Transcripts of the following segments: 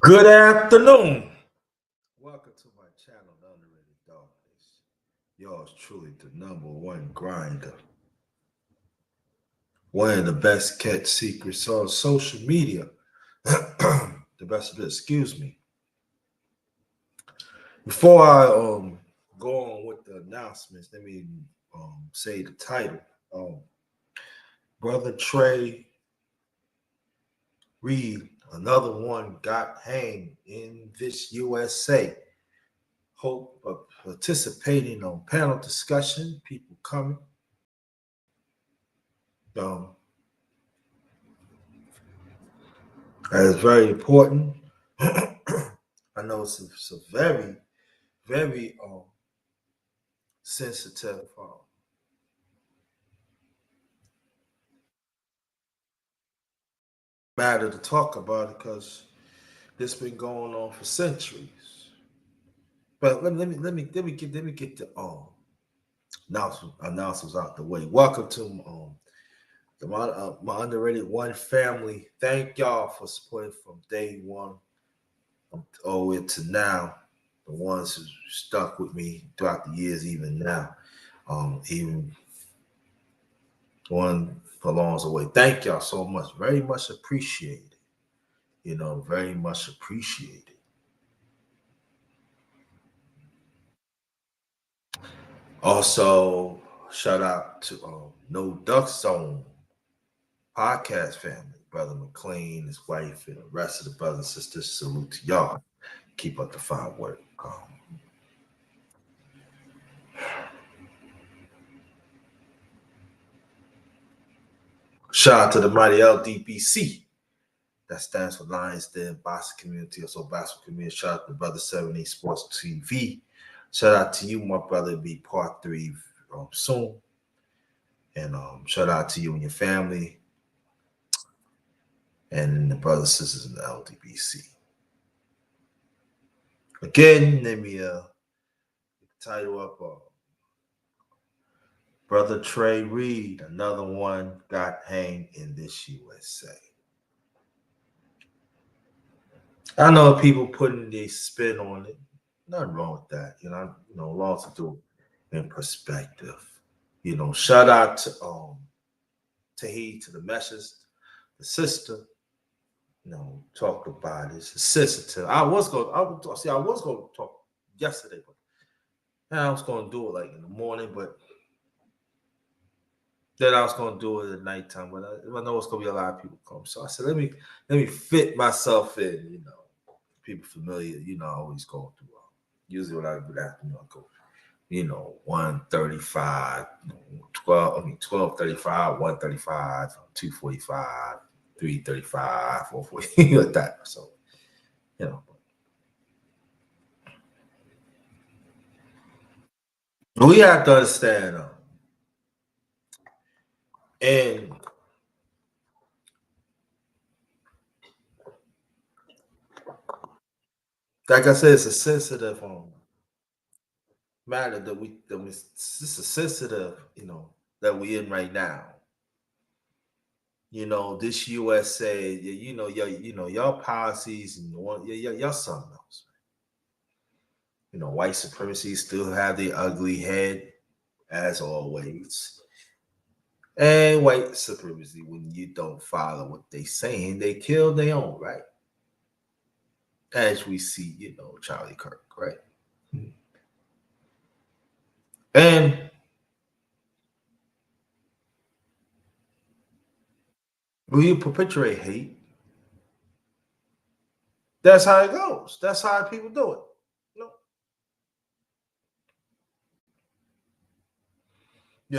Good afternoon. Welcome to my channel, The Underrated Darkness. Yours truly, the number one grinder. One of the best kept secrets on social media. The best of it, excuse me. Before I go on with the announcements, let me say the title. Brother Trey Reed, another one got hanged in this USA. Hope of participating on panel discussion, people coming. Um, that is very important. I know it's a very, very sensitive matter to talk about because this been going on for centuries. But let me get the announcements out the way. Welcome to my underrated one family. Thank y'all for supporting from day one all the way to now. The ones who stuck with me throughout the years, even now, even one along the way. Thank y'all so much. Very much appreciated. Very much appreciated. Also, shout out to No Duck Zone podcast family, Brother McLean, his wife, and the rest of the brothers and sisters. Salute to y'all. Keep up the fine work. Shout out to the mighty LDBC. That stands for Lions Den Boxing Community, also Basketball Community. Shout out to Brother 70 Sports TV. Shout out to you, my brother. Be part 3 soon. And shout out to you and your family and the brothers and sisters in the LDBC. Again, let me title up Brother Trey Reed, another one got hanged in this USA. I know people putting their spin on it. Nothing wrong with that. Lots to do in perspective. Shout out to Tahiti, to the meshes, the sister. Talk about it. It's sensitive. I was going to talk yesterday, but I was going to do it like in the morning, but then I was going to do it at nighttime. But I know it's going to be a lot of people come, so I said let me fit myself in. People familiar. I always go through. Usually when I do that, I go 135, 1235, 135, 245, 335, 440, like that. So, we have to understand, and like I said, it's a sensitive matter it's a sensitive, that we in right now. This USA, y'all policies and y'all something else. White supremacy still have the ugly head as always. And white supremacy, when you don't follow what they saying, they kill their own, right? As we see, Charlie Kirk, right? And when you perpetuate hate, that's how it goes. That's how people do it.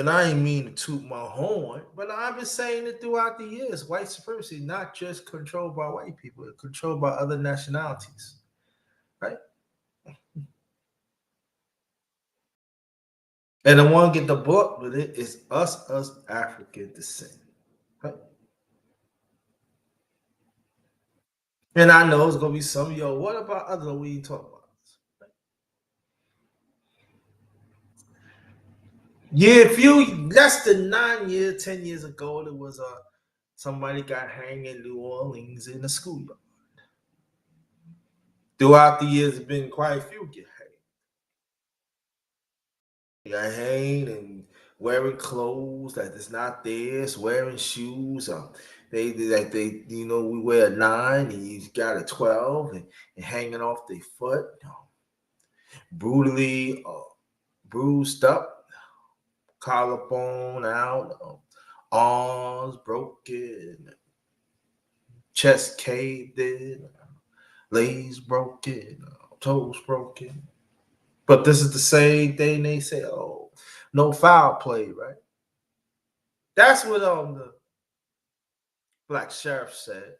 I ain't mean to toot my horn, but I've been saying it throughout the years. White supremacy not just controlled by white people, it's controlled by other nationalities, right? And the one get the book with it is us African descent, right? And I know it's gonna be some what about other we ain't talking about? Yeah, a few less than 9 years, 10 years ago, there was somebody got hanged in New Orleans in a schoolyard. Throughout the years, there's been quite a few get hanged. Got hanged and wearing clothes that is not theirs, wearing shoes. We wear a 9 and you got a 12 and hanging off their foot, brutally bruised up, collarbone out, arms broken, chest caved in, legs broken, toes broken. But this is the same thing they say, oh, no foul play, right? That's what the black sheriff said.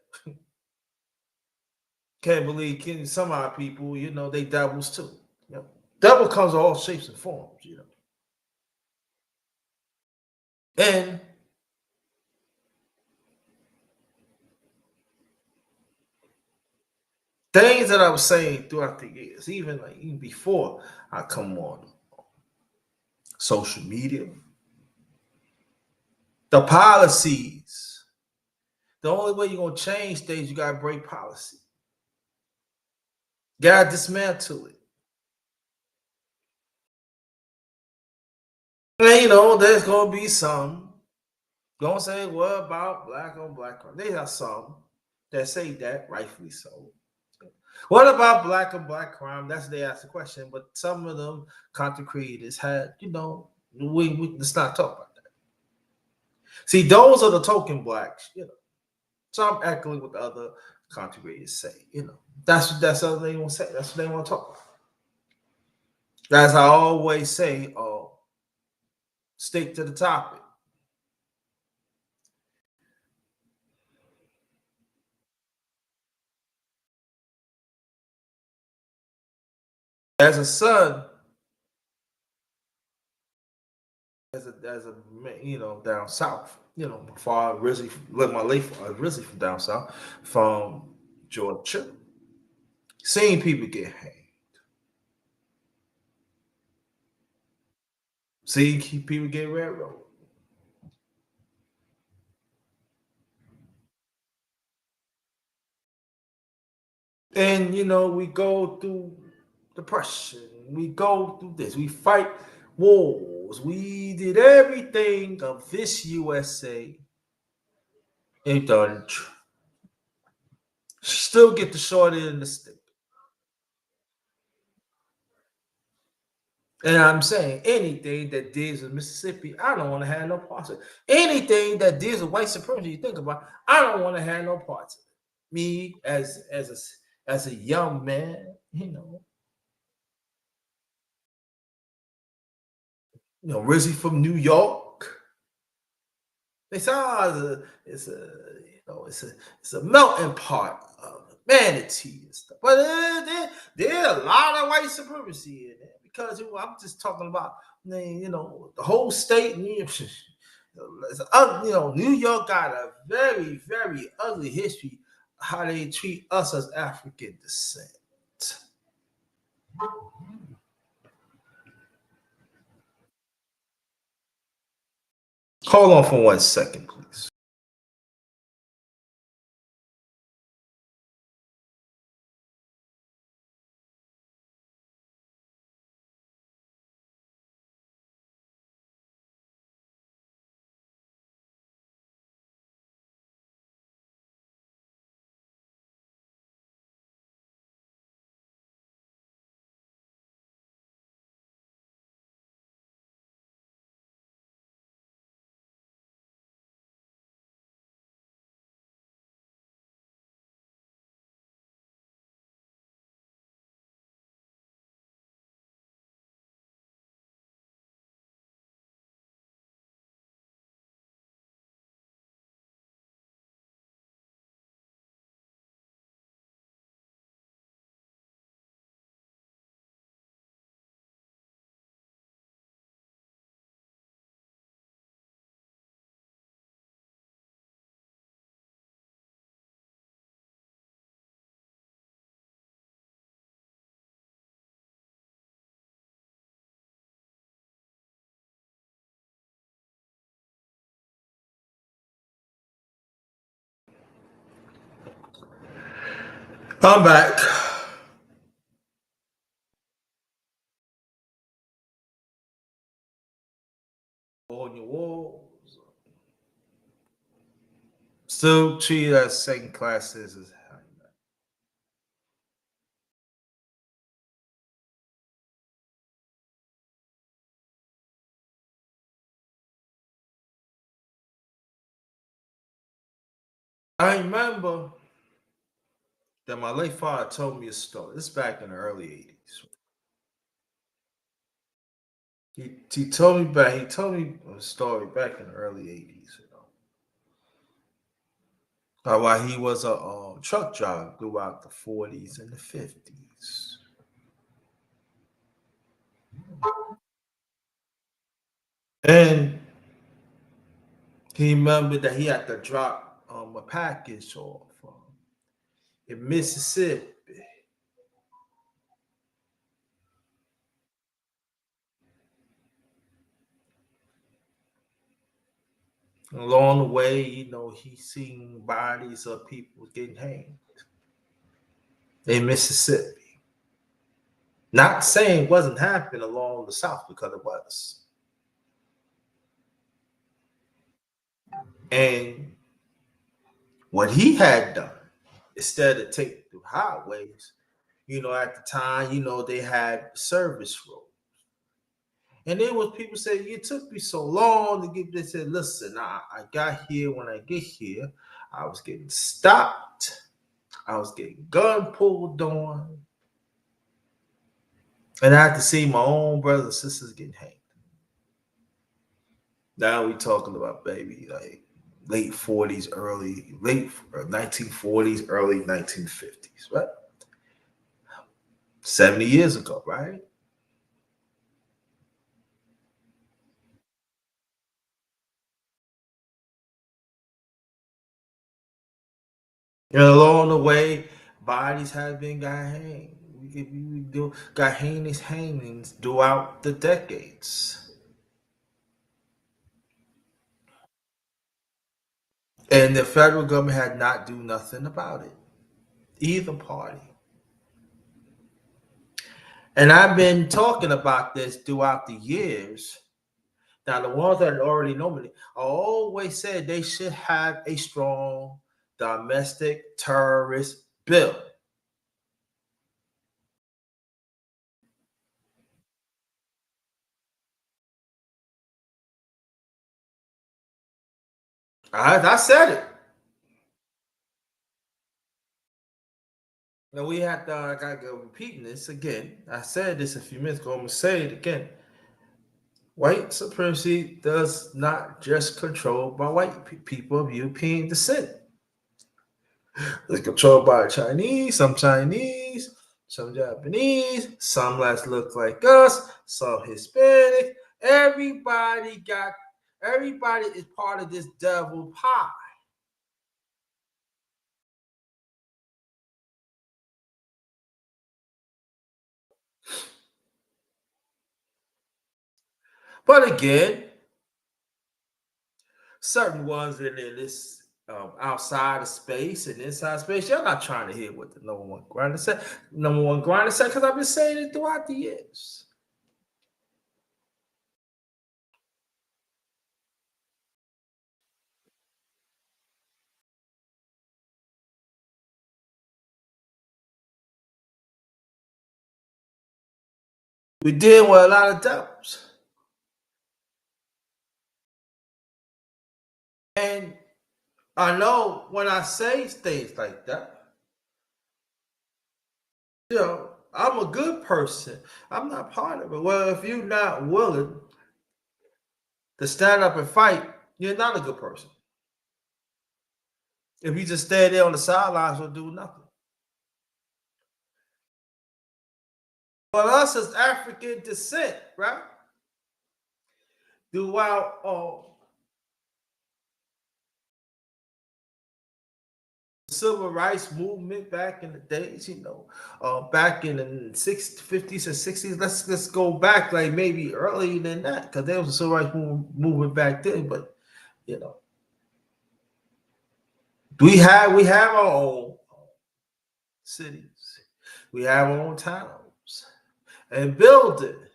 Can't believe some of our people, they devils too. Devil comes in all shapes and forms. And things that I was saying throughout the years, even before I come on social media, the policies. The only way you're gonna change things, you gotta break policy. You gotta dismantle it. And there's gonna be some gonna say, "What about black on black crime?" They have some that say that, rightfully so. What about black on black crime? That's they ask the question, but some of them content creators had, let's not talk about that. See, those are the token blacks. So I'm echoing what the other content creators say. That's what they want to say. That's what they want to talk about. As I always say, stick to the topic. As a son, as a down south, before I originally lived my life, I was originally from down south, from Georgia, seeing people get hanged, seeing people get railroaded. And we go through depression, we go through this, we fight wars, we did everything of this USA and done still get the short end of the stick. And I'm saying anything that deals with Mississippi, I don't want to have no parts of it. Anything that deals with white supremacy, you think about, I don't want to have no parts of it. Me as a young man, originally from New York. They say, it's a melting pot of manatee and stuff. But there's a lot of white supremacy in there because I'm just talking about the whole state. New York got a very, very ugly history how they treat us as African descent. Hold on for 1 second, please. I'm back. Still treated as second class citizens. I remember that my late father told me a story. This is back in the early 80s. He told me a story back in the early 80s, while he was a truck driver throughout the 40s and the 50s. And he remembered that he had to drop a package off in Mississippi. Along the way, he seen bodies of people getting hanged in Mississippi. Not saying it wasn't happening along the South, because it was. And what he had done, instead of taking through highways, at the time, they had service roads. And then was people say, it took me so long to get this. Said, listen, I got here. When I get here, I was getting stopped. I was getting gun pulled on. And I had to see my own brothers and sisters getting hanged. Now we talking about, baby, like late 40s, late 1940s, early 1950s, right? 70 years ago, right? And along the way, bodies have been got hanged. Got hangings throughout the decades. And the federal government had not do nothing about it. Either party. And I've been talking about this throughout the years. Now, the ones that already know me, I always said they should have a strong domestic terrorist bill. I said it. Now we have to. I gotta go repeating this again. I said this a few minutes ago. I'm gonna say it again. White supremacy does not just controlled by white people of European descent. It's controlled by Chinese, some Japanese, some that look like us, some Hispanic. Everybody is part of this devil pie. But again, certain ones in this outside of space and inside space, you're not trying to hear what the number one grinder said. Number one grinder said, because I've been saying it throughout the years. We deal with a lot of devils. And I know when I say things like that, I'm a good person. I'm not part of it. Well, if you're not willing to stand up and fight, you're not a good person. If you just stay there on the sidelines or do nothing. But us as African descent, right? Throughout civil rights movement back in the days, back in the 50s and 60s. Let's go back like maybe earlier than that, because there was a civil rights movement back then. But you know, we have our own cities, we have our own towns and buildings.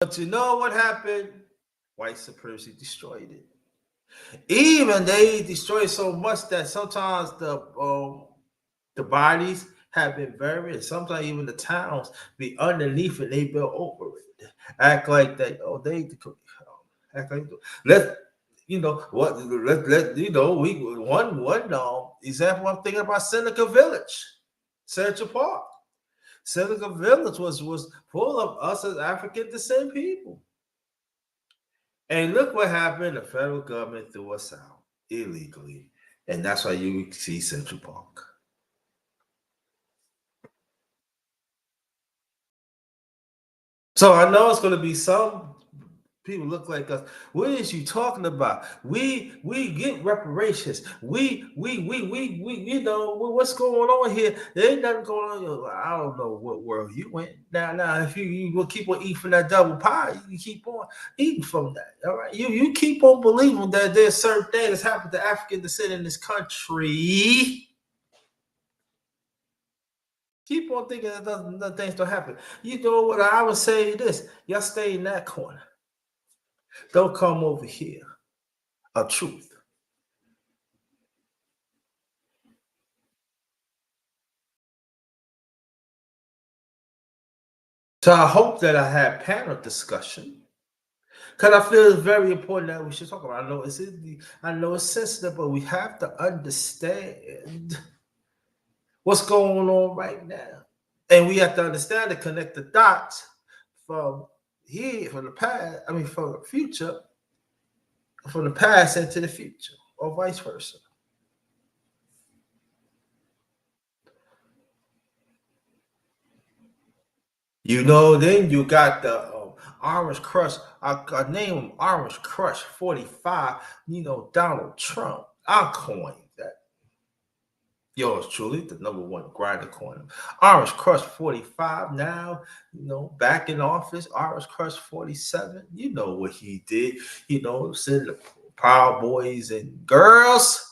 But you know what happened? White supremacy destroyed it. Even they destroy so much that sometimes the bodies have been buried, and sometimes even the towns be underneath it. They built over it, act like they act like let what let we one example. I'm thinking about Seneca Village, Central Park. Seneca Village was full of us as African descent people. And look what happened. The federal government threw us out illegally. And that's why you see Central Park. So I know it's going to be some people look like us. What is you talking about? We get reparations. We what's going on here? There ain't nothing going on. I don't know what world you went. Now if you will keep on eating from that double pie, you can keep on eating from that. All right. You keep on believing that there's certain things that's happened to African descent in this country. Keep on thinking that things don't happen. You know what I would say this. Y'all stay in that corner. Don't come over here. A truth. So I hope that I had panel discussion because I feel it's very important that we should talk about. I know it's sensitive, but we have to understand what's going on right now, and we have to understand to connect the dots from here, from the past. I mean, from the future, from the past into the future, or vice versa. Then you got the Orange Crush. I name him Orange Crush 45. Donald Trump. I coined that. Yours truly, the number one grinder coin. Orange Crush 45 now, back in office. Orange Crush 47. You know what he did. Send the Proud Boys and girls.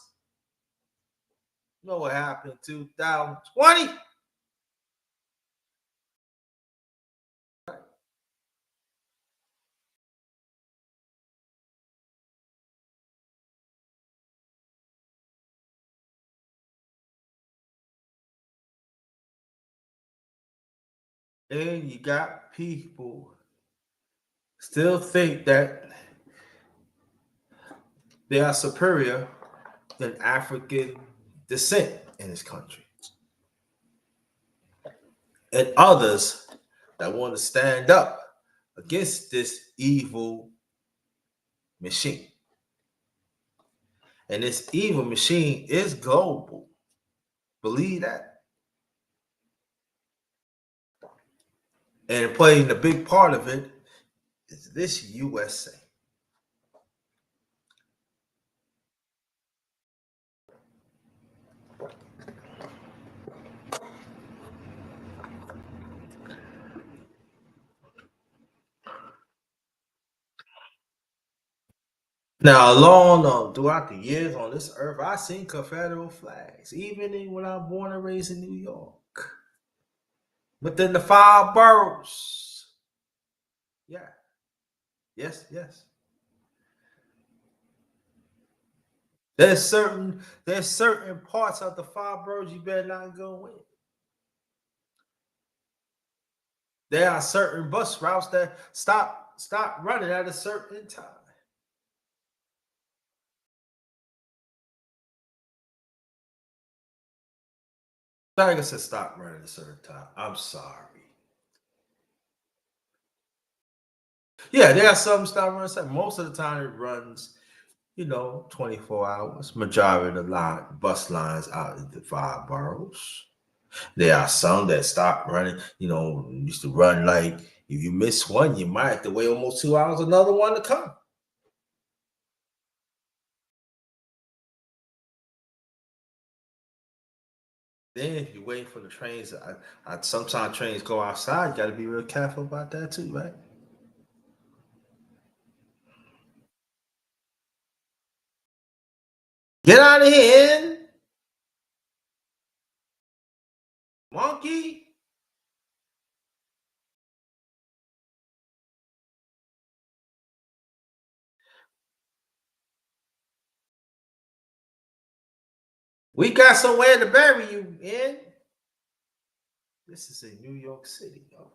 You know what happened in 2020? And you got people still think that they are superior than African descent in this country. And others that want to stand up against this evil machine. And this evil machine is global. Believe that. And playing a big part of it is this USA. Now, throughout the years on this earth, I've seen Confederate flags, even when I was born and raised in New York. Within the five boroughs. Yeah. Yes. There's certain parts of the five boroughs you better not go in. There are certain bus routes that stop running at a certain time. Like I said, stop running at a certain time. I'm sorry. Yeah, there are some stop running. Most of the time it runs, 24 hours. Majority of the bus lines out in the five boroughs. There are some that stop running, used to run like if you miss one, you might have to wait almost 2 hours, another one to come. Then if you're waiting for the trains, sometimes trains go outside. You got to be real careful about that too, right? Get out of here, monkey. We got somewhere to bury you in. This is in New York City, yo.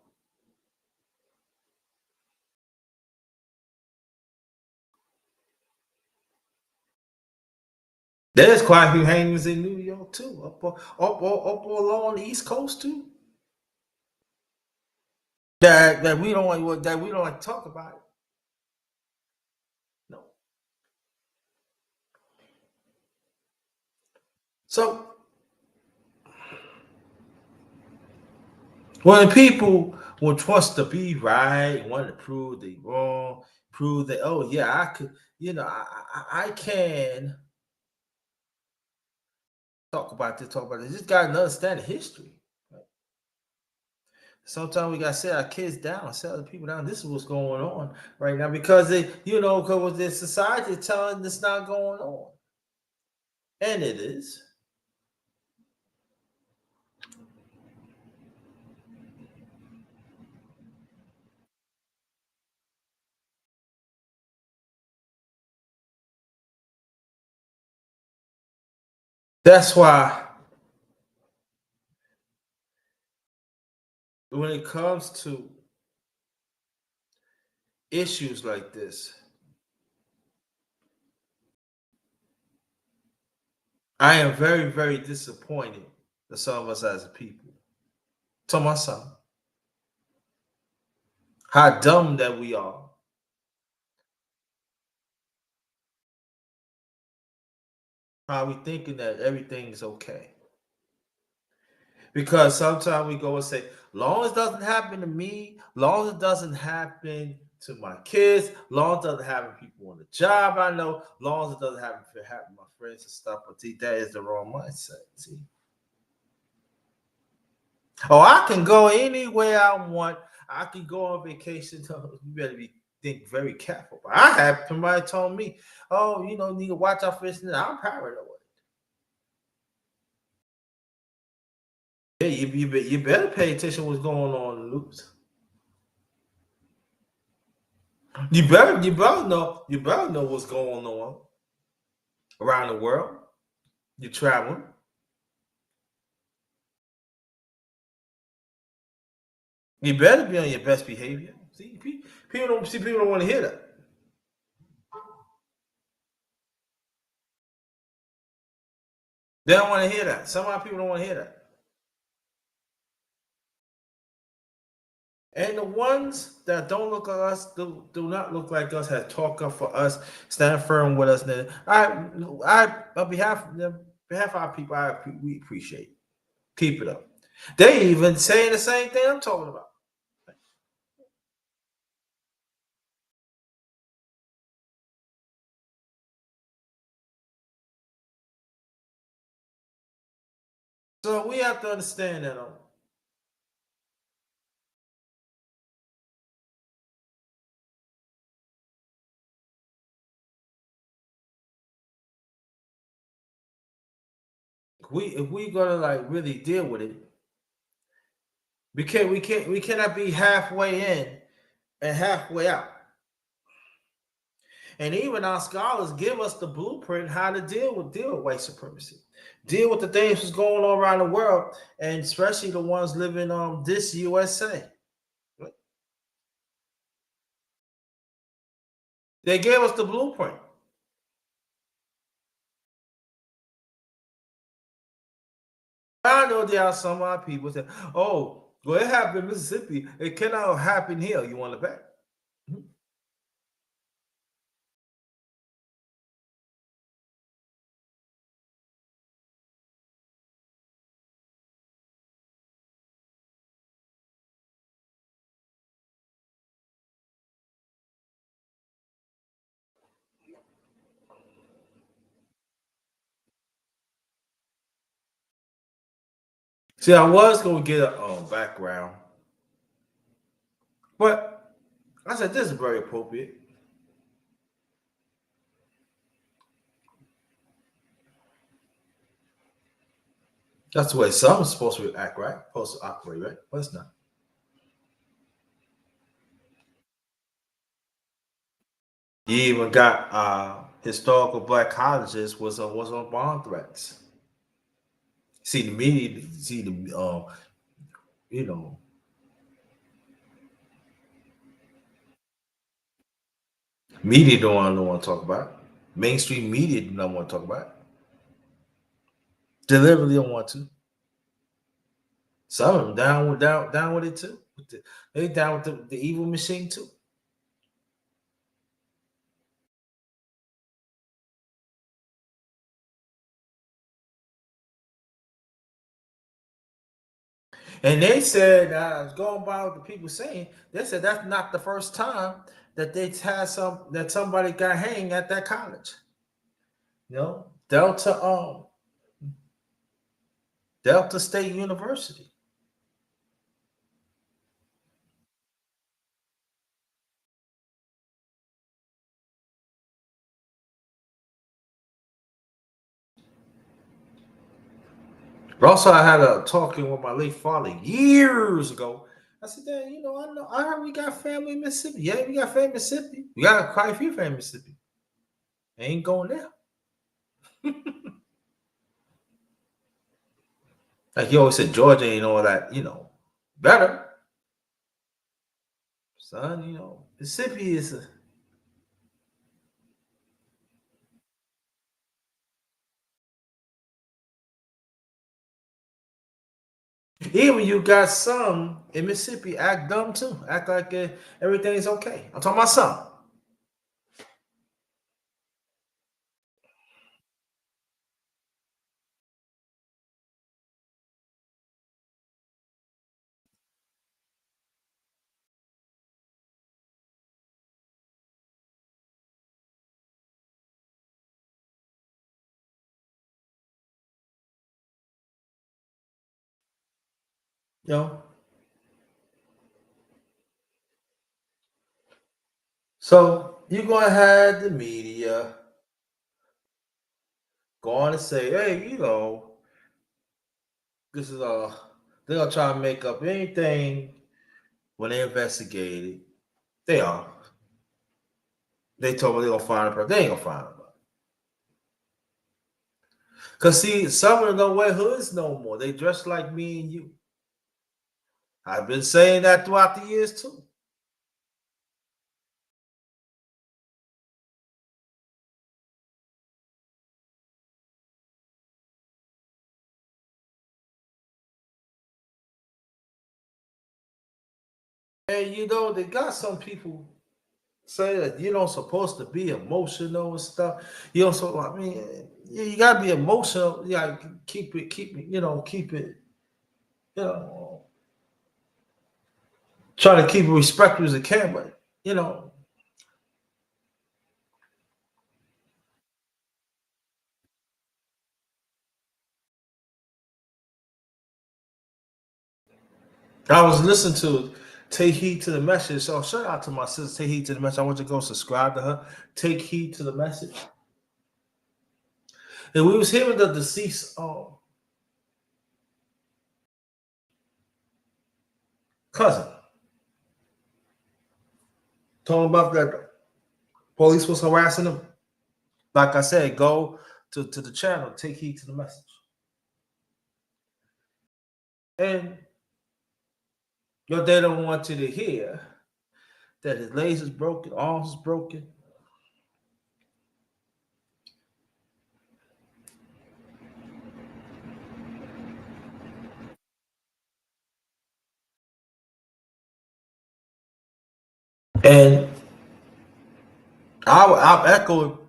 There's quite a few hangings in New York too, up along the East Coast too. That we don't like to talk about. It. No. So when people will trust to be right, want to prove they wrong, prove that oh yeah I could, I can talk about this. Just got to understand the history. Right? Sometimes we gotta set our kids down, set other people down. This is what's going on right now because because the society is telling this not going on, and it is. That's why when it comes to issues like this, I am very, very disappointed in some of us as a people. To myself, how dumb that we are. How we thinking that everything's okay. Because sometimes we go and say, long as it doesn't happen to me, long as it doesn't happen to my kids, long as it doesn't happen to people on the job I know, long as it doesn't happen to my friends and stuff. But see, that is the wrong mindset. See, oh, I can go anywhere I want. I can go on vacation. You better be think very careful. But I have somebody told me, oh, need to watch out for this. I'm paranoid. Yeah, you better pay attention to what's going on in the news. You better know what's going on around the world. You're traveling. You better be on your best behavior. See, people don't want to hear that. They don't want to hear that. Some of our people don't want to hear that. And the ones that don't look like us, do not look like us, have talk up for us, stand firm with us. I on behalf of our people, we appreciate it. Keep it up. They even saying the same thing I'm talking about. So we have to understand that if we gonna like really deal with it, we cannot be halfway in and halfway out. And even our scholars give us the blueprint how to deal with white supremacy, deal with the things that's going on around the world, and especially the ones living on this USA. They gave us the blueprint. I know there are some of our people say, "Oh, well, it happened in Mississippi. It cannot happen here." You want to bet? Mhm. See, I was going to get a background, but I said this is very appropriate. That's the way some is supposed to act, right? Supposed to operate, right? But it's not. You even got historical black colleges was on bomb threats. See the media, see the you know, media don't want to talk about it. Mainstream media don't want to talk about it. Deliberately don't want to. Some of them down with it too. They down with the evil machine too. And they said, going by what the people saying, they said that's not the first time that they had somebody got hanged at that college. You know, Delta State University. But also, I had a talking with my late father years ago. I said, "Dad, I heard we got family in Mississippi. Yeah, we got family in Mississippi. We got quite a few family in Mississippi. Ain't going there." Like he always said, Georgia ain't all that, better. Son, Mississippi is even you got some in Mississippi act dumb too. Act like everything's okay. I'm talking about some. You know. So you're gonna have the media going to say, hey, this is they're gonna try to make up anything when they investigate it. They are. They told me they're gonna find a person. They ain't gonna find him. Cause see, some of them don't wear hoods no more. They dress like me and you. I've been saying that throughout the years too. And they got some people say that you don't supposed to be emotional and stuff. You don't so I mean you gotta be emotional. You gotta keep it, you know, try to keep it respectful as it can, but you know, I was listening to Take Heed to the Message. So shout out to my sister, Take Heed to the Message. I want you to go subscribe to her. Take Heed to the Message. And we was hearing the deceased cousin talking about that police was harassing him. Like I said, go to the channel, Take Heed to the Message. And your dad don't want you to hear that his legs is broken, arms is broken. And I'll echo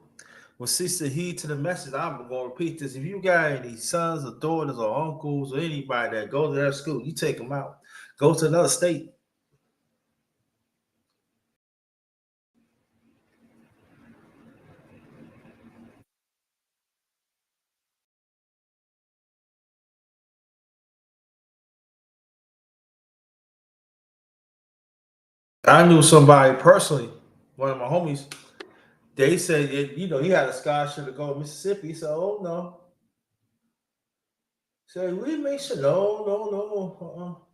what Sister Heed to the Message. I'm going to repeat this. If you got any sons or daughters or uncles or anybody that go to that school, you take them out. Go to another state. I knew somebody personally, one of my homies, they said, he had a scholarship to go to Mississippi. He said, oh, no. So we make sure, no, no, no.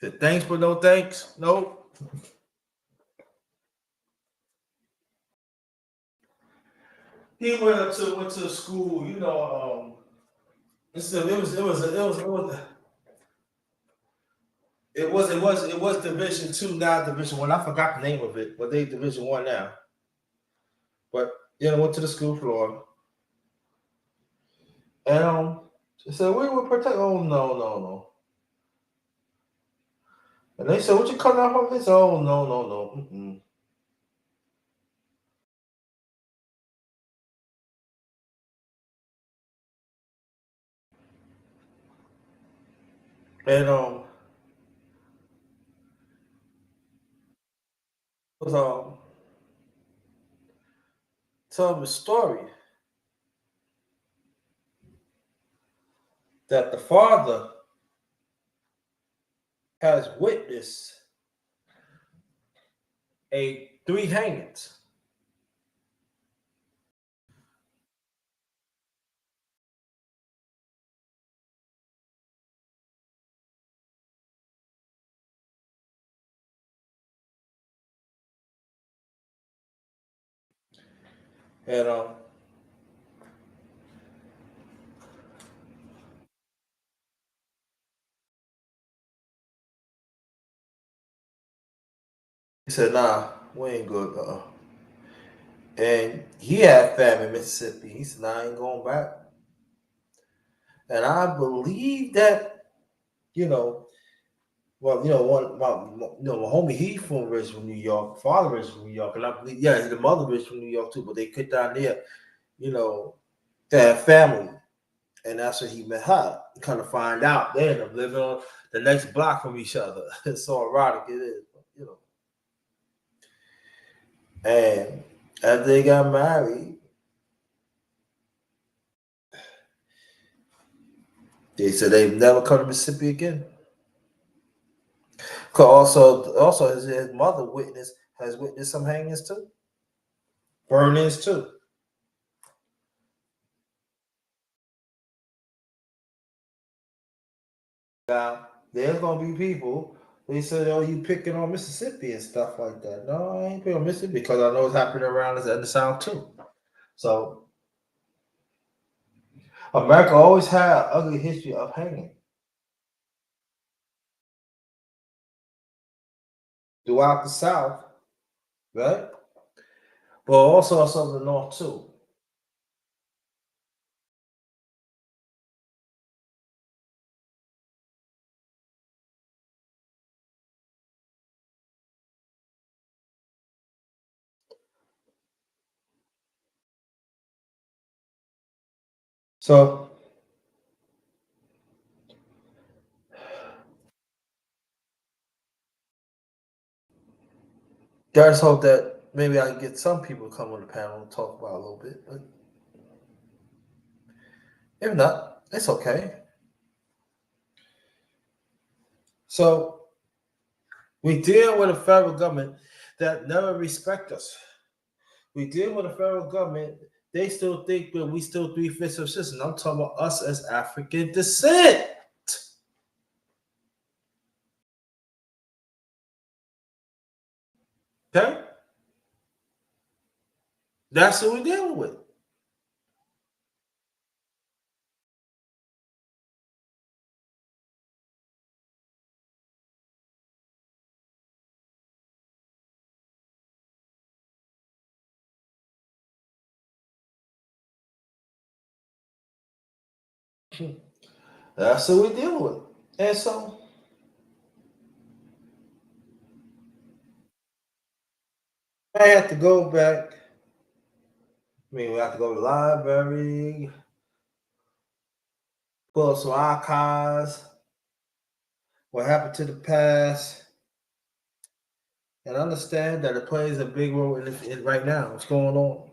Said, thanks, but no thanks. Nope. he went to school. You know, it was Division Two, not Division One. I forgot the name of it, but they Division One now. But went to the school floor, and they said we will protect. Oh no. And they said, "What you cut off of this?" Oh no. Mm-mm. And was telling the story that the father has witnessed a three hangings. And he said, "Nah, we ain't good." And he had family in Mississippi. He said, "Nah, I ain't going back." And I believe that, you know, well, my homie, he from originally from New York, father is from New York, and I believe, yeah, the mother is from New York too, but they quit down there, you know, to have family. And that's where he met her. Kind of find out they end up living on the next block from each other. It's so erotic it is, you know. And after they got married, they said they've never come to Mississippi again. Cause also his mother has witnessed some hangings too, burnings too. Now there's gonna be people. They said, "Oh, you picking on Mississippi and stuff like that." No, I ain't picking on Mississippi because I know it's happening around us in the South too. So America always had an ugly history of hanging throughout the South, right? But also some of the North too. So I just hope that maybe I can get some people to come on the panel and talk about it a little bit. But if not, it's okay. So we deal with a federal government that never respect us. We deal with a federal government. They still think that we still three-fifths of citizens. I'm talking about us as African descent. Okay, that's what we're dealing with. That's what we're dealing with. And so I have to go back. I mean, we have to go to the library, pull up some archives, what happened to the past, and understand that it plays a big role in right now. What's going on?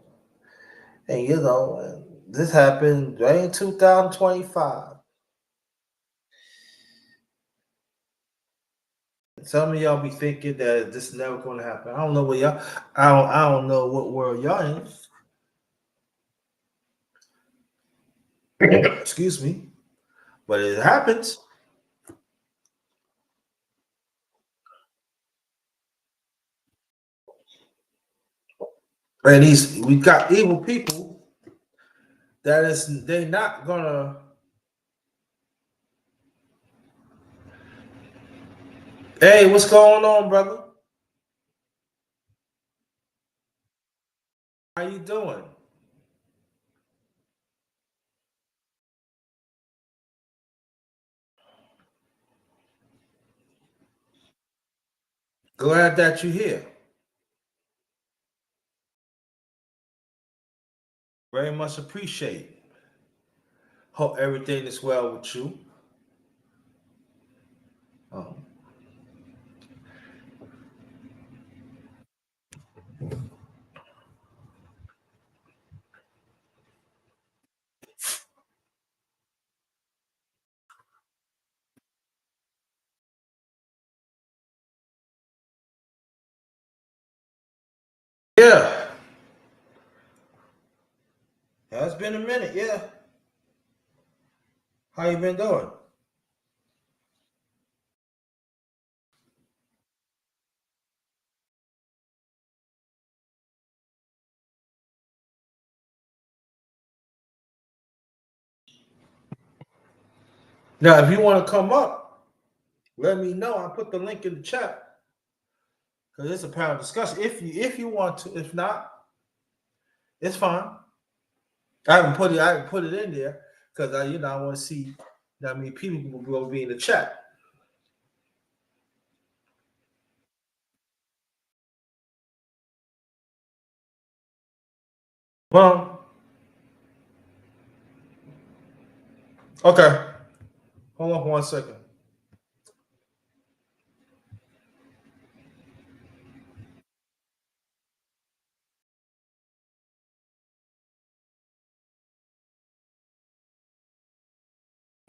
And this happened right in 2025. Some of y'all be thinking that this is never going to happen. I don't know what y'all. I don't know what world y'all in. Excuse me, but it happens. And we got evil people. that is they not gonna. Hey, what's going on, brother? How you doing? Glad that you're here. Very much appreciate. Hope everything is well with you. Um, yeah, it's been a minute. Yeah, how you been doing? Now, if you want to come up, let me know. I'll put the link in the chat because it's a panel discussion. If you want to, if not, it's fine. I haven't put it in there because I want to see. I mean, people will be in the chat. Well, okay. Hold on for 1 second.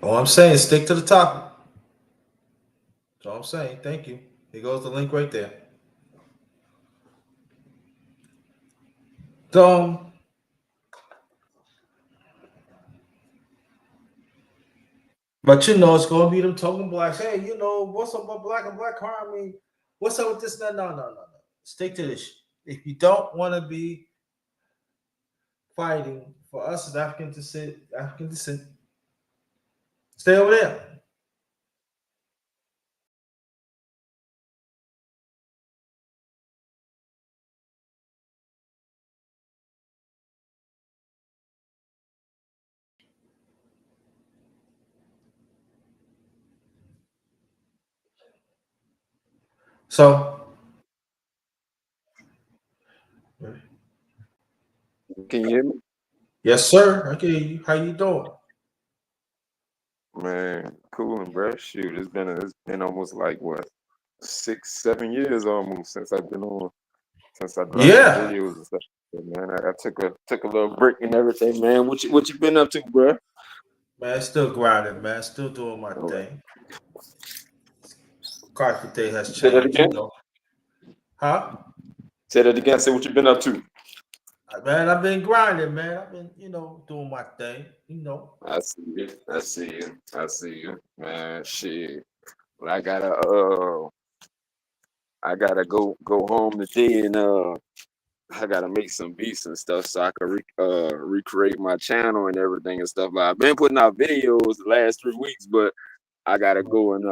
All I'm saying is stick to the topic. That's all I'm saying. Thank you. Here goes the link right there. So, but it's gonna be them token blacks. Hey, what's up with black and black harmony? What's up with this? No. Stick to this. If you don't want to be fighting for us as African descent, stay over there. So, Can you hear me? yes, sir. I can hear you. How you doing? Man, cool and bro. Shoot, it's been almost like what 6, 7 years almost since I dropped some Yeah, videos and stuff. But man, I took a little break and everything, man. What you been up to, bro? man. Still grinding, man. Still doing my All right. thing. Quite day has Say that changed, again. Huh? Say that again. Say what you been up to. Man, I've been grinding, man. I've been, doing my thing. I see you. I see you. I see you, man. Shit. Well, I gotta go home today and I gotta make some beats and stuff so I can recreate my channel and everything and stuff. I've been putting out videos the last 3 weeks, but I gotta go and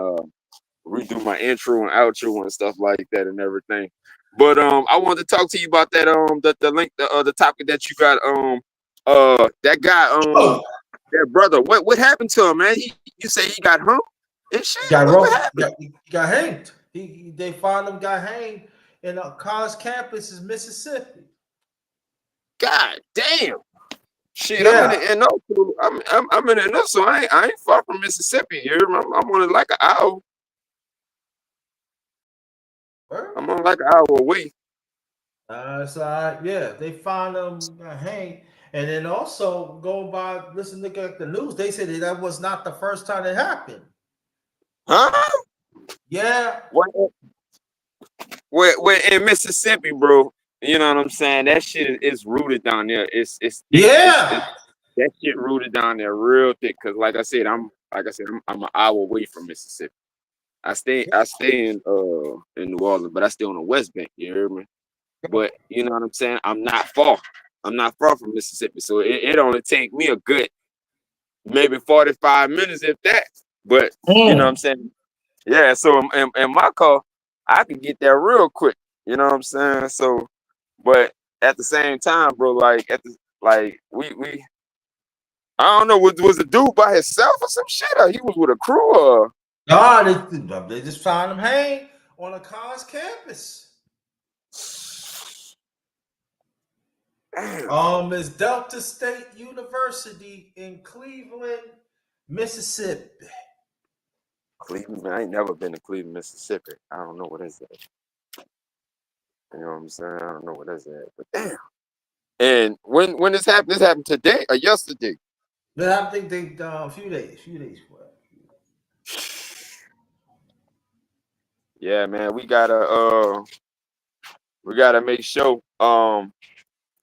redo my intro and outro and stuff like that and everything. But I wanted to talk to you about that the link the topic that you got that guy Oh, that brother. What happened to him, man? You say he got hung and shit. got What rope, happened? he got hanged. They found him, got hanged in a college campus in Mississippi. God damn. Shit, I'm in Yeah. the NO. Too. I'm in the NO, so I ain't far from Mississippi. Here, I'm on it like an hour. Word? I'm on like an hour away. Yeah, they found him hanged. And then also go by listen, look at the news. They said that was not the first time it happened. Huh? Yeah, Where in Mississippi, bro? You know what I'm saying? That shit is rooted down there. It's thick. It's yeah. that shit rooted down there real thick. Cause I'm an hour away from Mississippi. I stay in New Orleans, but I stay on the West Bank. You hear me? But you know what I'm saying? I'm not far. I'm not far from Mississippi, so it only take me a good maybe 45 minutes if that. But you know what I'm saying? Yeah, so in my car, I can get there real quick. You know what I'm saying? So, but at the same time, bro, like we I don't know, was the dude by himself or some shit, or he was with a crew, or No, they just found him hanging on a college campus. damn. It's Delta State University in Cleveland, Mississippi. Cleveland, man, I ain't never been to Cleveland, Mississippi. I don't know what is that. You know what I'm saying? I don't know what is that, but damn. And when this happened? This happened today or yesterday? But I think they a few days for it. Yeah, man, we gotta make sure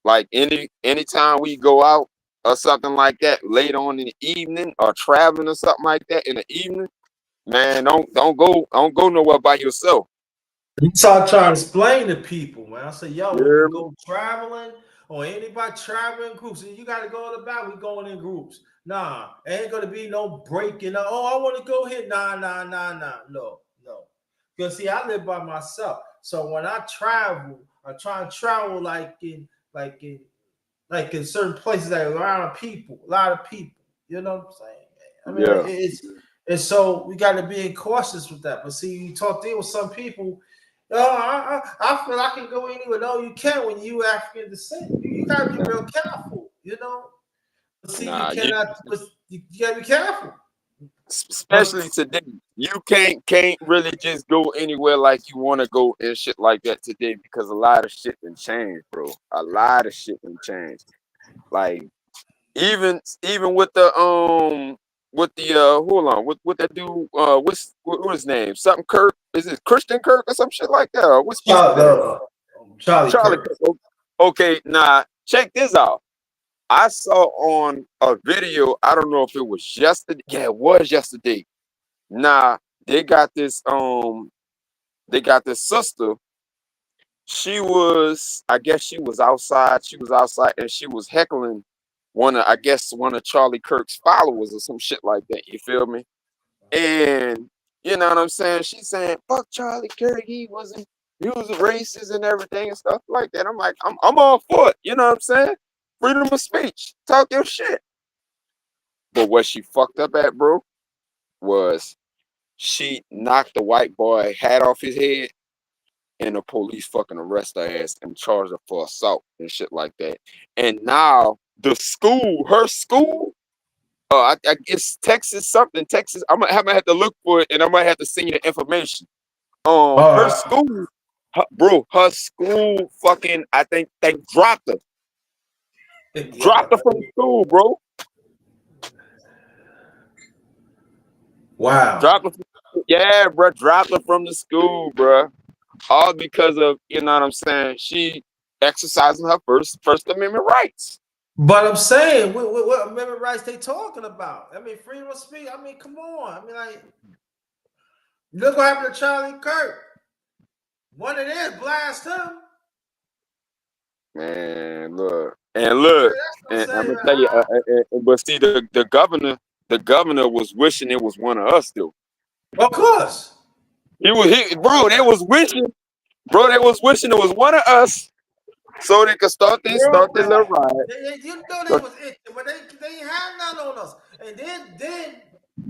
like anytime we go out or something like that late on in the evening or traveling or something like that in the evening, man, don't go nowhere by yourself. So I try to explain to people, man. I say, yo, You when we hear me? go traveling or anybody traveling in groups, and you got to go to the back, we going in groups. Nah, ain't gonna be no breaking. Oh, I want to go here. Nah. No. Because see, I live by myself. So when I travel, I try and travel like in certain places that are a lot of people. You know what I'm saying? I mean, Yeah. it's and so we got to be cautious with that. But see, you talk there with some people. Oh, I feel I can go anywhere. No, you can't when you African descent. You got to be real careful. You know. But see, you Nah, cannot. But you got to be careful. But especially today, you can't really just go anywhere like you want to go and shit like that today because a lot of shit can change, bro. A lot of shit can change. Like even with the hold on with that dude what his name, something Kirk, is it Christian Kirk or some shit like that, or what's his name? Charlie Charlie Kirk. Kirk. Okay, now check this out. I saw on a video, I don't know if it was yesterday. Yeah, it was yesterday. Nah, they got this sister. I guess she was outside. She was outside and she was heckling one of Charlie Kirk's followers or some shit like that. You feel me? And you know what I'm saying? She's saying, "Fuck Charlie Kirk. He was a racist and everything and stuff like that." I'm like, I'm all for it. You know what I'm saying? Freedom of speech. Talk your shit. But what she fucked up at, bro, was she knocked the white boy hat off his head, and the police fucking arrest her ass and charge her for assault and shit like that. And now her school, I guess Texas something, Texas. I might have to look for it, and I might have to send you the information. All Her right. school, her school, fucking, I think they Yeah. dropped her from school, bro. Wow. Dropped her, yeah, bro, dropped her from the school, bro. All because of, you know what I'm saying, she exercising her First Amendment rights. But I'm saying, what amendment rights they talking about? I mean, freedom of speech. I mean, come on. I mean, like, look what happened to Charlie Kirk. One of them blast him. Man, and I look, mean, that's what I'm and I'm saying. gonna tell you, but see, the governor was wishing it was one of us, though. Of course. Bro, they was wishing, it was one of us, so they could Real start their little bad. riot. You know they So, was itching, but they ain't had none on us. And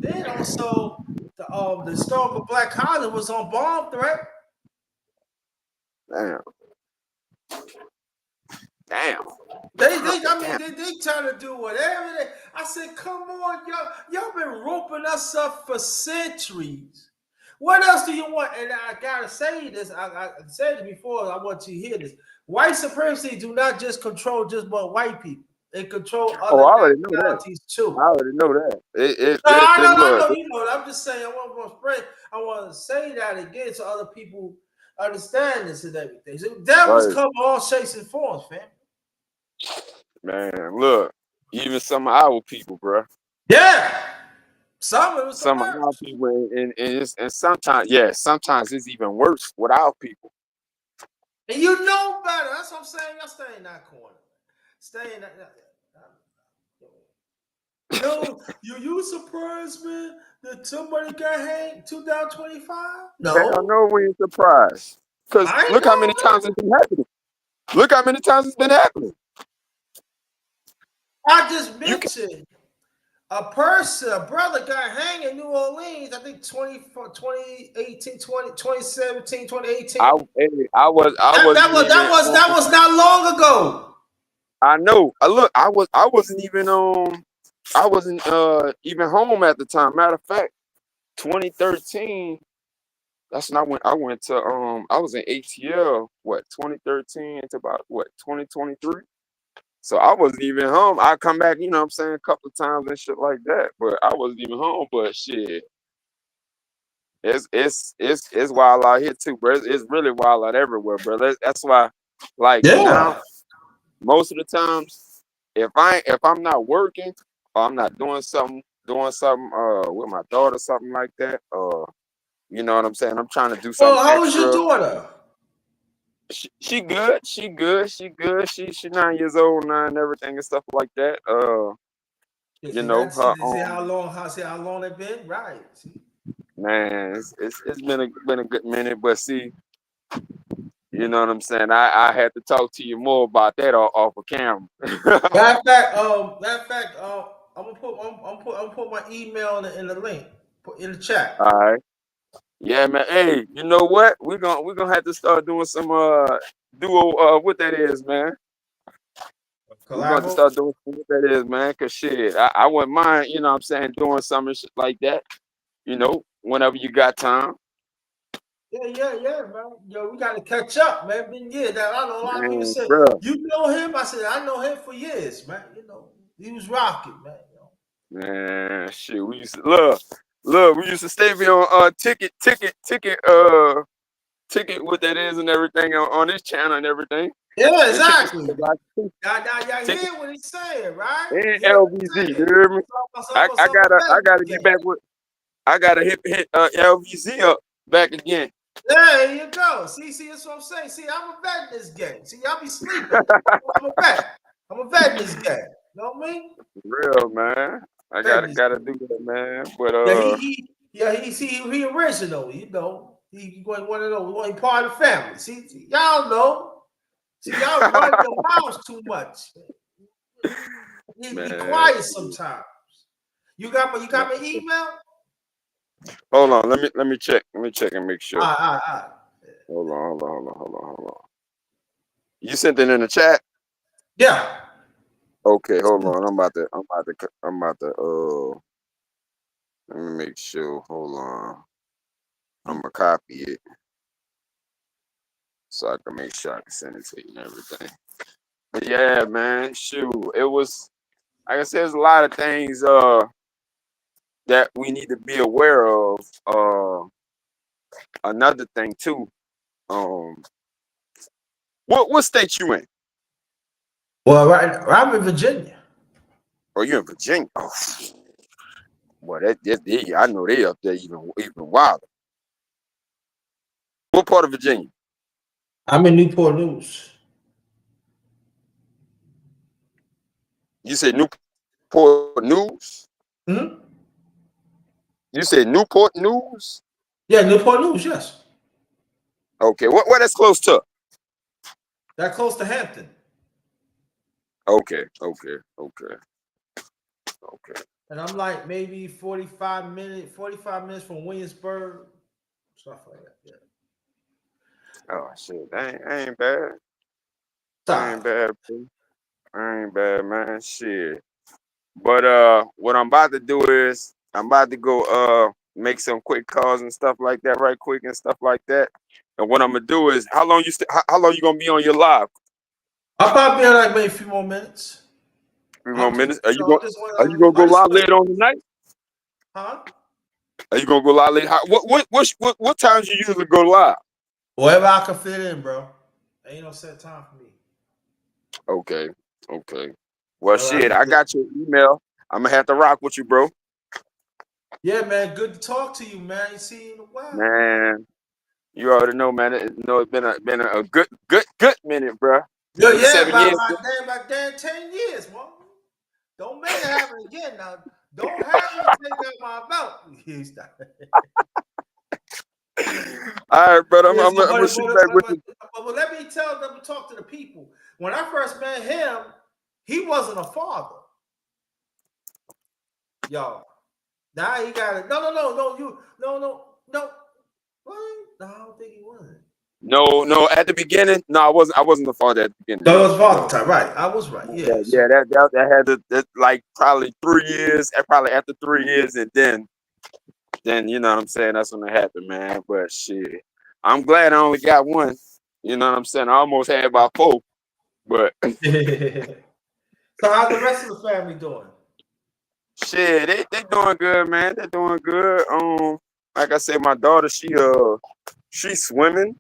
then also the historical Black College was on bomb threat. damn, damn, I mean, damn. they trying to do whatever they. I said, come on, y'all been roping us up for centuries. What else do you want? And I gotta say this. I said it before. I want you to hear this. White supremacy do not just control just but white people. They control Oh, other I already know that. nationalities I too. already know that. No, I Look, know you know that. I'm just saying. I want to say that again so other people understand this and everything. So devils right, come all shapes and forms, fam. man, look, even some of our people, bro. Yeah. Some of it was the Some of our worst. people, and sometimes, yeah, sometimes it's even worse with our people. And you know better. That's what I'm saying. Y'all stay in that corner. Stay in that. Yo, you surprised, man, that somebody got hanged 2025? Hell No. no, we ain't surprised. Cause I look how many know. times it's been happening. Look how many times it's been happening. I just You can mentioned a brother got hanged in New Orleans, I think 2018, 2017, I 2018. hey, I wasn't even That was not long ago. I know. Look, I wasn't even I wasn't even home at the time. Matter of fact, 2013. That's when I went to I was in ATL, what, 2013 to about what, 2023. So I wasn't even home. I come back, you know what I'm saying, a couple of times and shit like that. But I wasn't even home. But shit, it's wild out here too, bro. It's really wild out everywhere, bro. That's why, like now, Yeah. most of the times, if I'm not working or I'm not doing something with my daughter, something like that, you know what I'm saying, I'm trying to do Well, something how was your extra. daughter? She good, she good, she good. She 9 years old now and everything and stuff like that. You See know, that? her See how long it been? Right. See? man, it's been a good minute, but see, you know what I'm saying. I had to talk to you more about that off of camera. Matter of fact, I'm gonna put my email in the link, put in the chat. All right. Yeah, man. Hey, you know what? We're gonna have to start doing some duo what that is, man. We're going to Collabo. start doing what that is, man. Cause shit, I wouldn't mind, you know what I'm saying, doing some and shit like that, you know, whenever you got time. Yeah, man. Yo, we gotta catch up, man. Been years. Now, I know a lot of people Man, say, bro. you know him. I said, I know him for years, man. You know, he was rocking, man. You know. Man, shit. We used to look, we used to stay on ticket what that is and everything on this channel and everything. Yeah, And ticket exactly. Y'all ticket hear what he's saying, right? and You hear what he's LVZ, you saying? hear me? So I'm a I vet in gotta this get game. back with I gotta hit LVZ up back again. There you go. See, that's what I'm saying. See, I'm a vet in this game. See, y'all be sleeping. I'm a vet. I'm a vet in this game. You know what I mean? Real, man. I Vet in this gotta game. do that, man. But Yeah, he original. You know, he going one of those. He part of the family. See, y'all know. See, y'all run your mouths too much. You need to be man, quiet sometimes. You man. got my email? Hold on, let me check. Let me check and make sure. All right. Hold on. You sent it in the chat? Yeah. Okay, hold on. I'm about to let me make sure. Hold on. I'm gonna copy it so I can make sure I can send it to you and everything. But yeah, man, shoot. It was, like I said, there's a lot of things that we need to be aware of. Another thing too. Um what state you in? Well, I'm in Virginia. Or you in Virginia? Oh, boy, yeah, I know they up there even wilder. What part of Virginia? I'm in Newport News. You said Newport News? Hmm? You said Newport News? Yeah, Newport News. Yes. Okay, what that's close to? That close to Hampton. Okay. And I'm like maybe 45 minutes from Williamsburg, stuff like that. Yeah. Oh shit, that ain't bad. I ain't Stop. bad, bro. I ain't bad, man. Shit. But what I'm about to do is I'm about to go make some quick calls and stuff like that, right quick and stuff like that. And what I'm gonna do is how long you gonna be on your live? I'll probably be on like maybe a few more minutes. 3 more I'm just, minutes. Are you gonna I go just live want, later on tonight? huh? Are you gonna go live later? What times you usually go live? Wherever I can fit in, bro. Ain't no set time for me. Okay. Well, Wherever I shit, can I fit. got your email. I'm gonna have to rock with you, bro. Yeah, man. Good to talk to you, man. You see you in a while, man. Man, you already know, man. It's been a good minute, bro. Yeah, 7 years. about damn 10 years, man. Don't make it happen again now. Don't have me take out my belt. All right, brother. Yes, I'm gonna shoot back with you. but let me tell them, talk to the people. When I first met him, he wasn't a father. Y'all. Now he got it. No. What? No, I don't think he was. No. At the beginning, no, I wasn't the father at the beginning. No, it was father time, right? I was right. Yeah. Yeah. That had that like probably 3 years. Probably after 3 years, and then you know what I'm saying. That's when it happened, man. But shit, I'm glad I only got one. You know what I'm saying. I almost had about 4, but So how's the rest of the family doing? shit, they doing good, man. They're doing good. Like I said, my daughter, she's swimming.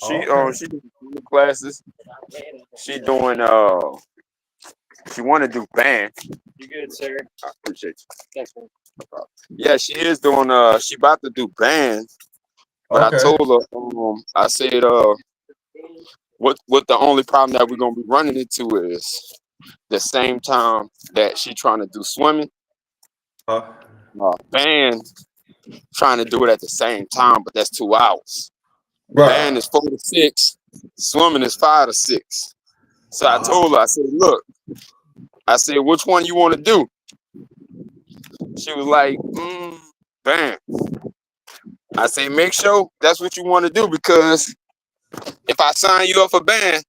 She doing swimming classes. She doing she want to do band. You good, sir? I appreciate you. Thanks, man. Yeah, she is doing she about to do band. But I told her, I said, what the only problem that we're gonna be running into is the same time that she trying to do swimming, band trying to do it at the same time, but that's 2 hours. Right. Band is 4 to 6, swimming is 5 to 6. So I told her, I said, look, I said, which one you want to do? She was like, band. I say, make sure that's what you want to do, because if I sign you up for band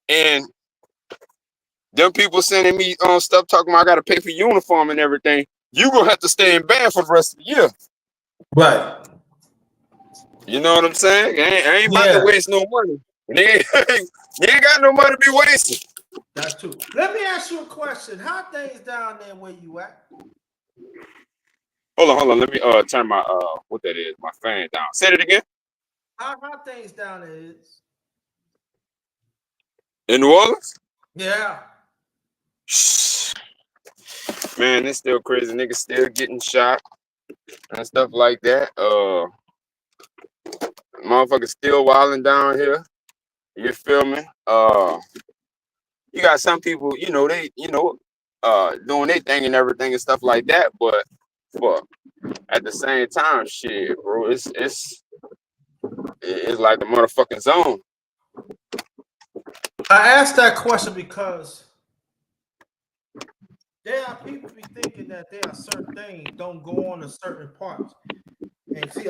and them people sending me on stuff talking about I gotta pay for uniform and everything, you gonna have to stay in band for the rest of the year. Right. You know what I'm saying? I ain't about to waste no money. You ain't got no money to be wasting. That's true. Let me ask you a question. How things down there where you at? Hold on. Let me turn my what that is, my fan down. Say it again. How things down there is? In New Orleans? Yeah. Man, it's still crazy. Niggas still getting shot and stuff like that. Motherfuckers still wilding down here. You feel me? You got some people, they, doing their thing and everything and stuff like that, but at the same time, shit, bro, it's like the motherfucking zone. I asked that question because there are people be thinking that there are certain things don't go on in certain parts. And see,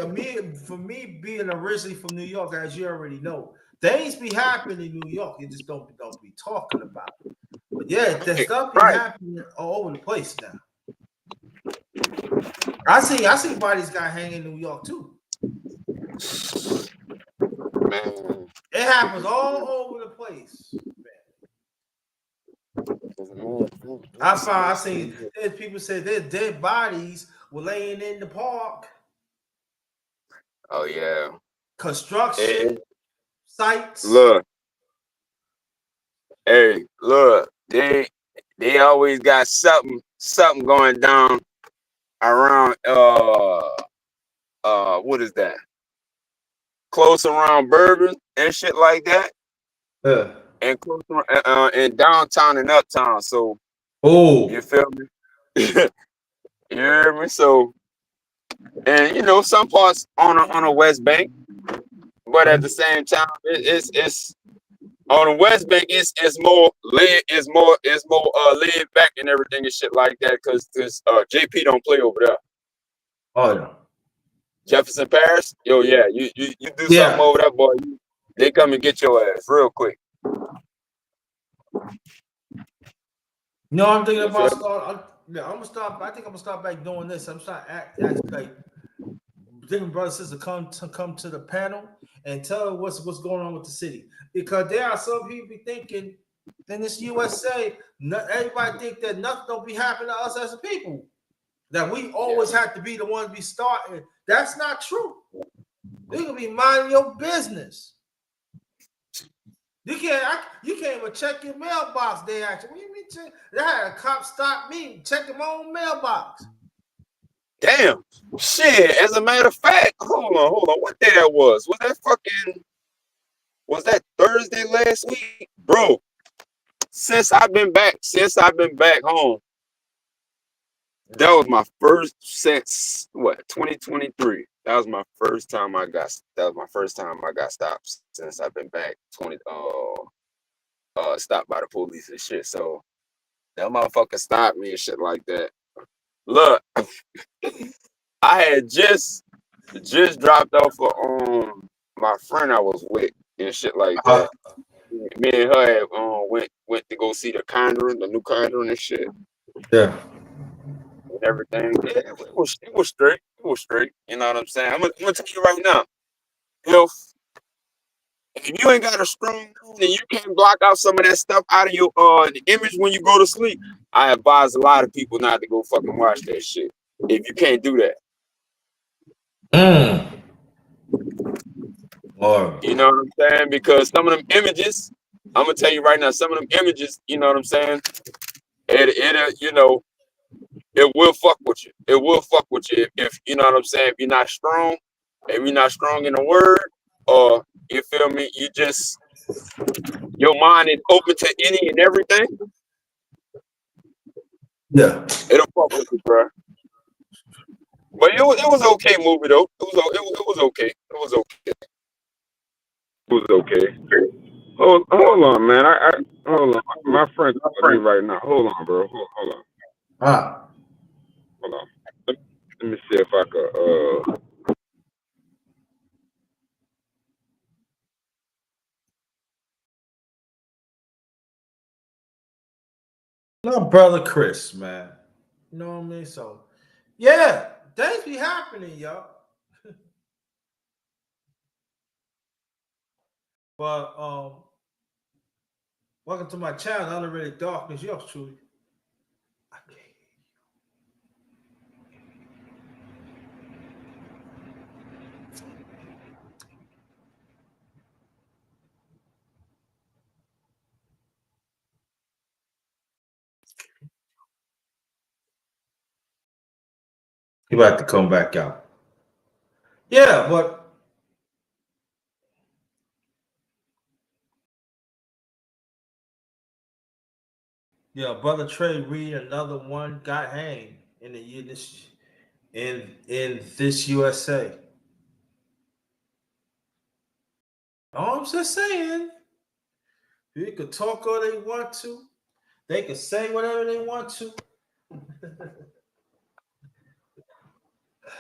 for me being originally from New York, as you already know, things be happening in New York. You just don't be talking about it. But yeah, that stuff be happening all over the place now. I see bodies got hanging in New York too. Man. It happens all over the place. I seen people say their dead bodies were laying in the park. Oh yeah. Construction sites. Look. Hey, look, they always got something going down around what is that? Close around Bourbon and shit like that. Yeah. And close around, in downtown and uptown. So you feel me? You hear me? So, and some parts on a West Bank, but at the same time, it's on the West Bank. It's more laid back and everything and shit like that, because JP don't play over there. Oh no. Jefferson Parish, yo, yeah, you do something over there, boy. They come and get your ass real quick. No, I'm thinking about I'm gonna start. I think I'm gonna start back doing this. I'm starting actually like different brothers and sisters come to the panel and tell what's going on with the city, because there are some people be thinking in this USA, everybody think that nothing don't be happening to us as a people, that we always have to be the one to be starting. That's not true. You can be minding your business. You can't even check your mailbox. They actually, what do you mean check? They had a cop stop me checking my own mailbox. Damn, shit. As a matter of fact, hold on. What day that was? Was that Thursday last week? bro. Since I've been back home, that was my first since what 2023. That was my first time I got stopped since I've been back stopped by the police and shit. So that motherfucker stopped me and shit like that. Look, I had just dropped off for my friend I was with and shit like that. Me and her had, went to go see the Conjuring, the new Conjuring and shit. Yeah. And everything. Yeah, it was straight. It was straight. You know what I'm saying? I'm gonna tell you right now. If you ain't got a strong mood and you can't block out some of that stuff out of your image when you go to sleep, I advise a lot of people not to go fucking watch that shit. If you can't do that. You know what I'm saying? Because some of them images, I'm gonna tell you right now, some of them images, you know what I'm saying? It will fuck with you. It will fuck with you if you know what I'm saying. If you're not strong in the word, or you feel me, your mind is open to any and everything. Yeah. It'll fuck with you, bro. But it was okay movie though. It was okay. It was okay. It was okay. Hold on, man. I hold on. My friend's calling me right now. Hold on, bro. Hold on. Hold on. Let me see if I could No, brother Chris, man. You know what I mean? So, yeah, things be happening, y'all. But welcome to my channel, Unrated Darkness. Yours truly. Okay. You about to come back out. Yeah, but yeah, brother Trey Reed, another one got hanged in this USA. I'm just saying, you could talk all they want to. They can say whatever they want to.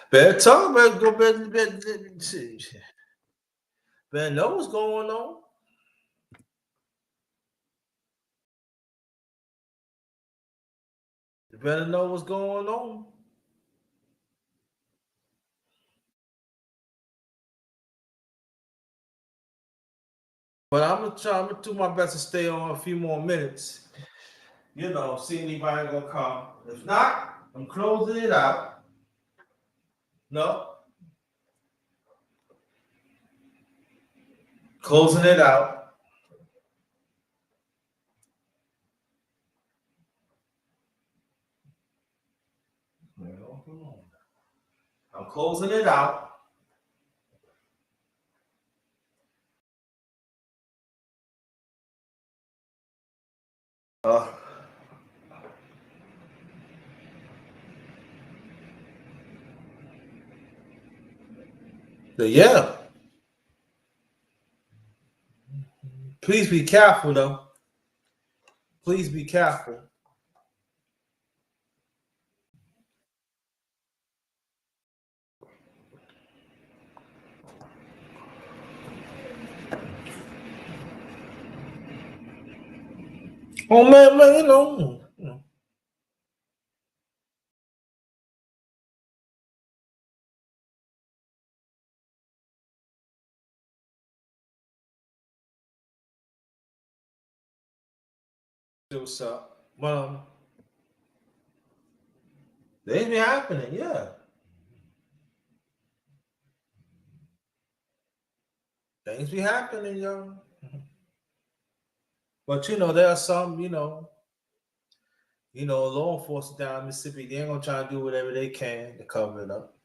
Better talk, better know what's going on. You better know what's going on. But I'm gonna do my best to stay on a few more minutes. You know, see anybody gonna come. If not, I'm closing it out. No. Closing it out. I'm closing it out. Yeah. Please be careful, though. Please be careful. Oh man, you know. What's up? They be happening, yeah. Things be happening, yo. But you know, there are some, law enforcement down in Mississippi, they ain't gonna try to do whatever they can to cover it up.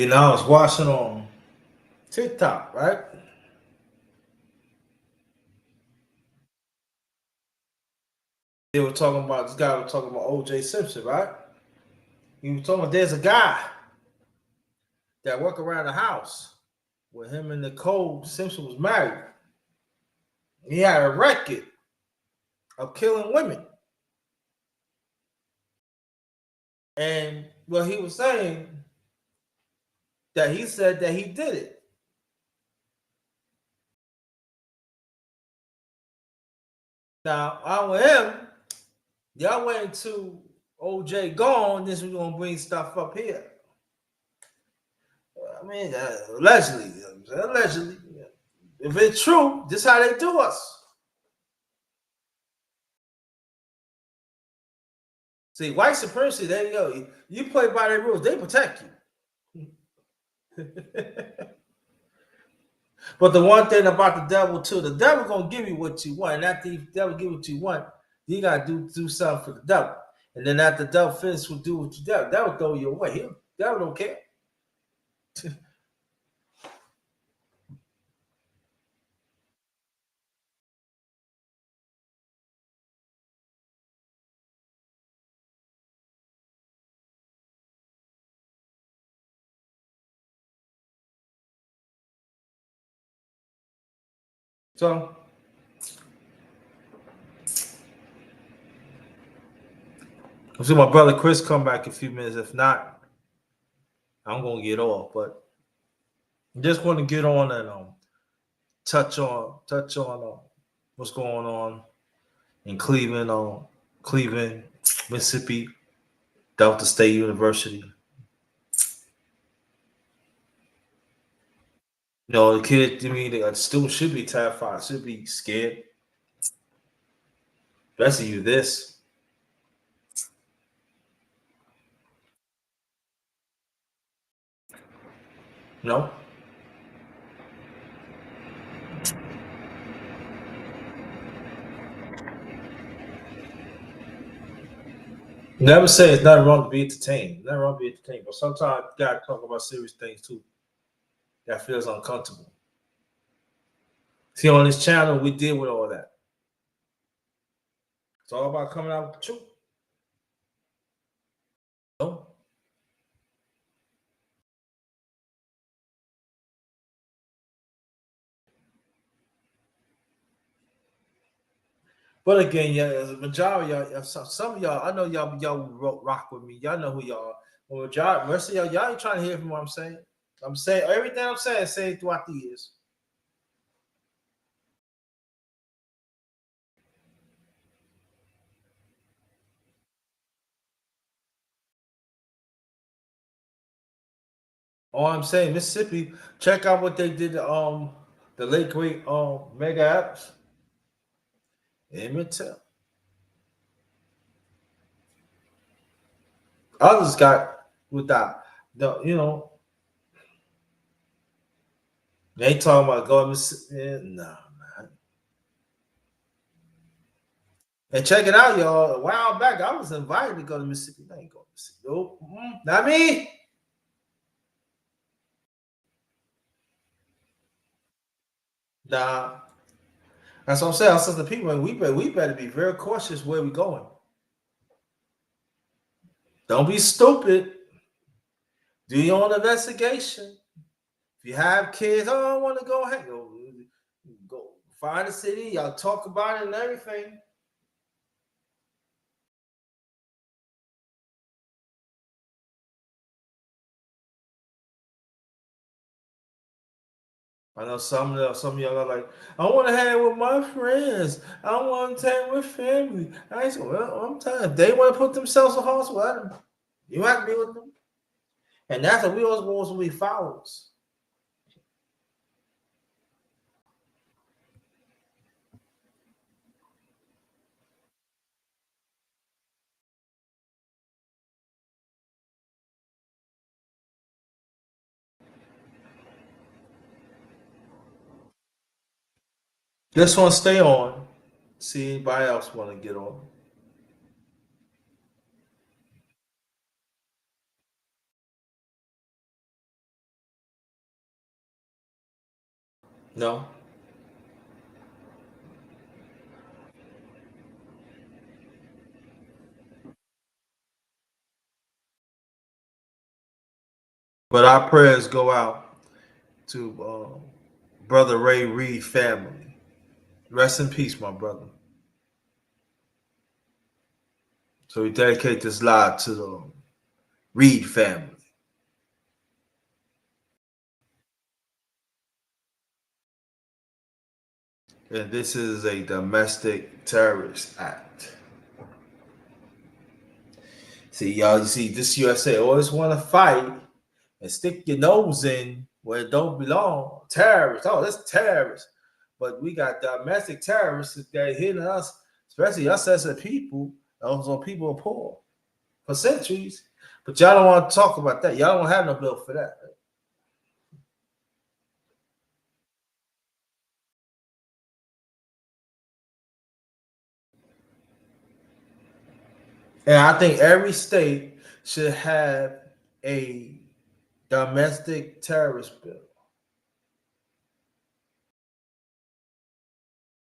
I was watching on TikTok, right? They were talking about this guy was talking about O.J. Simpson, right? He was talking about there's a guy that worked around the house where him and Nicole Simpson was married. He had a record of killing women. And what he was saying that he said that he did it. Now, I with him, y'all waiting to OJ gone, this we're gonna bring stuff up here. I mean, allegedly. If it's true, this is how they do us. See, white supremacy, there you go. You play by their rules, they protect you. But the one thing about the devil too, the devil gonna give you what you want. And after the devil give you what you want, you gotta do something for the devil. And then after the devil finishes with do what you devil, that will throw you away. The devil don't care. So I'll see my brother Chris come back in a few minutes. If not, I'm gonna get off. But I just want to get on and touch on what's going on in Cleveland, Cleveland, Mississippi, Delta State University. The kid, I mean, the student should be terrified, should be scared. Especially you this. No. Never say it's not wrong to be entertained. Not wrong to be entertained. But sometimes you gotta talk about serious things too. That feels uncomfortable. See, on this channel, we deal with all that. It's all about coming out with the truth. No? But again, yeah, the majority of y'all, some of y'all, I know y'all rock with me. Y'all know who y'all are. Well, majority, rest of y'all ain't trying to hear from what I'm saying. I'm saying everything I'm saying throughout the years. All I'm saying, Mississippi, check out what they did to the late great Mega Apps. Emmett Till. Others got without they ain't talking about going Mississippi. No, man. And check it out, y'all. A while back, I was invited to go to Mississippi. I ain't going to Mississippi. Nope. Not me. Nah. That's what I'm saying. I said to people, we better be very cautious where we going. Don't be stupid. Do your own investigation. If you have kids, I want to go ahead. Go find a city. Y'all talk about it and everything. I know some of y'all are like, I want to hang with my friends. I want to hang with family. I said, well, I'm telling you, if they want to put themselves in hospital, let them. You have to be with them. And that's what we always want to be followers. This one stay on. See anybody else want to get on. No. But our prayers go out to Brother Ray Reed family. Rest in peace, my brother. So we dedicate this live to the Reed family. And this is a domestic terrorist act. See, y'all, you see, this USA always want to fight and stick your nose in where it don't belong. Terrorists, oh, that's terrorists. But we got domestic terrorists that hitting us, especially us as a people. Those are people are poor for centuries. But y'all don't want to talk about that. Y'all don't have no bill for that. And I think every state should have a domestic terrorist bill.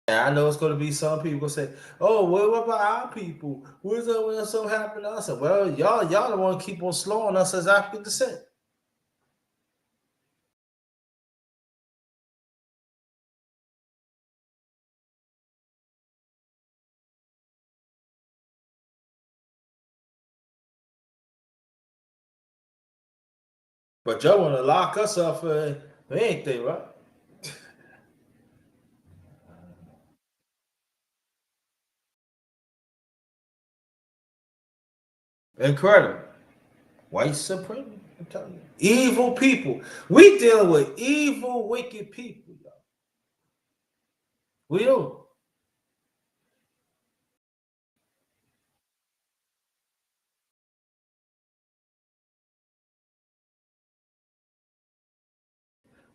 And I know it's going to be some people say, "Oh, what about our people? What's up when something happened to us?" Well, y'all don't want to keep on slowing us as African descent. But y'all want to lock us up for anything, right? Incredible. White supremacy. I'm telling you. Evil people. We dealing with evil, wicked people, y'all. We do.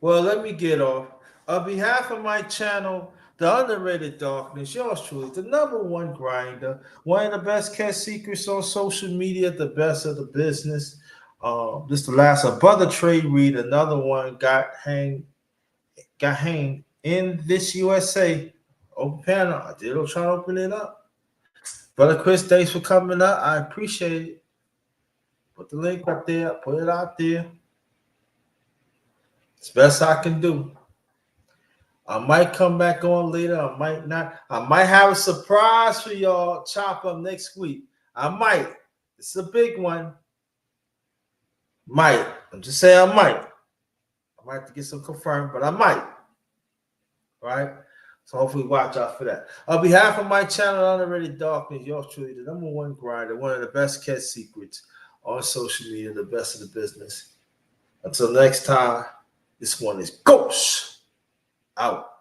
Well, let me get off. On behalf of my channel, The Underrated Darkness, yours truly, the number one grinder, one of the best kept secrets on social media, the best of the business. This the last of Brother Trey Reed, another one got hanged in this USA. Open panel. I did try to open it up. Brother Chris, thanks for coming up. I appreciate it. Put the link up there, put it out there. It's best I can do. I might come back on later. I might not. I might have a surprise for y'all. Chop up next week. I might. It's a big one. Might. I'm just saying I might. I might have to get some confirmed, but I might. Right? So hopefully watch out for that. On behalf of my channel, Underrated Darkness, yours truly, the number one grinder, one of the best kept secrets on social media, the best of the business. Until next time, this one is Ghost out.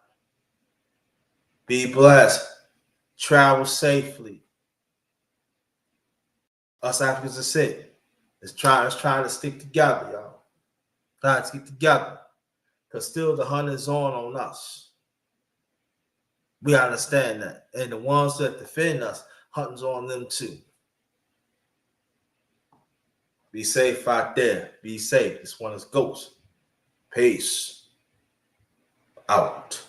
Be blessed. Travel safely. Us Africans are sick. Let's try to stick together, y'all. Try to stick together. Because still the hunt is on us. We understand that. And the ones that defend us, hunting's on them too. Be safe out there. Be safe. This one is Ghost. Peace. Out.